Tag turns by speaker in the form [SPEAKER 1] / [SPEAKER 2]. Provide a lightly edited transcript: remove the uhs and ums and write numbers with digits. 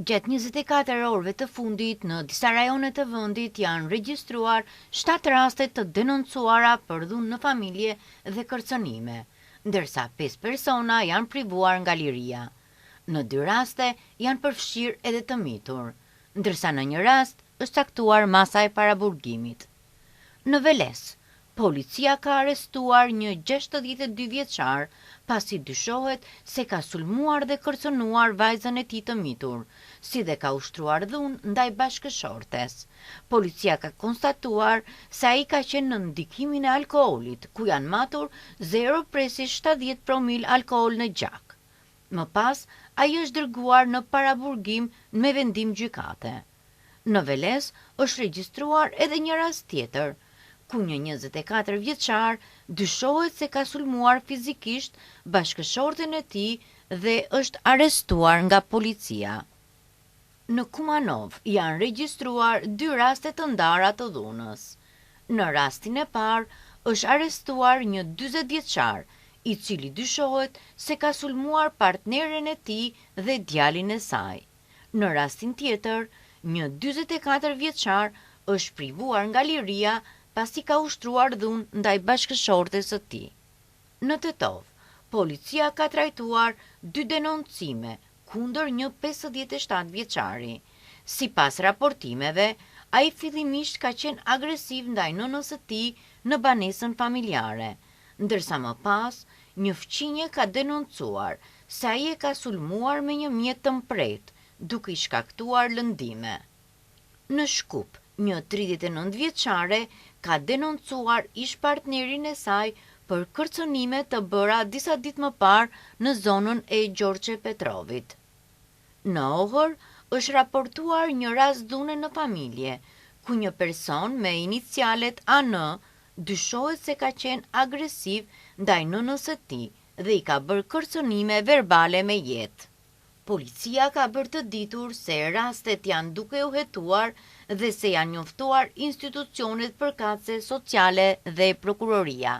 [SPEAKER 1] Gjatë 24 orëve të fundit, në disa rajone të vendit janë regjistruar 7 raste të denoncuara për dhunë në familje dhe kërcënime, ndërsa 5 persona janë privuar nga liria. Në 2 raste janë përfshirë edhe të mitur, ndërsa në një rast është caktuar masa e paraburgimit. Në Veles, policia ka arrestuar një 62 vjeçar pasi dyshohet se ka sulmuar dhe kërcënuar vajzën e tij të mitur, si dhe ka ushtruar dhunë ndaj bashkëshortes. Policia ka konstatuar se ai ka qenë në ndikimin e alkoolit, ku janë matur 0,70 promil alkool në gjak. Më pas, ai është dërguar në paraburgim me vendim gjykate. Në Veles është regjistruar edhe një rast tjetër, ku një 24 vjeçar dyshohet se ka sulmuar fizikisht bashkëshorten e tij dhe është arrestuar nga policia. Në Kumanov janë regjistruar 2 raste të ndara të dhunës. Në rastin e parë është arrestuar një 40 vjeçar, i cili dyshohet se ka sulmuar partneren e tij dhe djalin e saj. Në rastin tjetër, një 44 vjeçar është privuar nga liria pasi ka ushtruar dhunë ndaj bashkëshortes së tij. Në Tetov, policia ka trajtuar 2 denoncime kundër një 57 vjeçari. Sipas raportimeve, ai fillimisht ka qenë agresiv ndaj nënës së tij në banesën familjare, ndërsa më pas një fqinje ka denoncuar se ai e ka sulmuar me një mjet të mpret, duke i shkaktuar lëndime. Në Shkup, një 39 vjeçare ka denoncuar ish-partnerin e saj për kërcënime të bëra disa ditë më parë në zonën e Gjorgje Petrovit. Në Ohër është raportuar një rast dhune në familje, ku një person me inicialet AN dyshohet se ka qenë agresiv ndaj nënës së tij dhe i ka bërë kërcënime verbale me jetë. Policia ka bërë të ditur se rastet janë duke u hetuar dhe se janë njoftuar institucionet përkatëse sociale dhe prokuroria.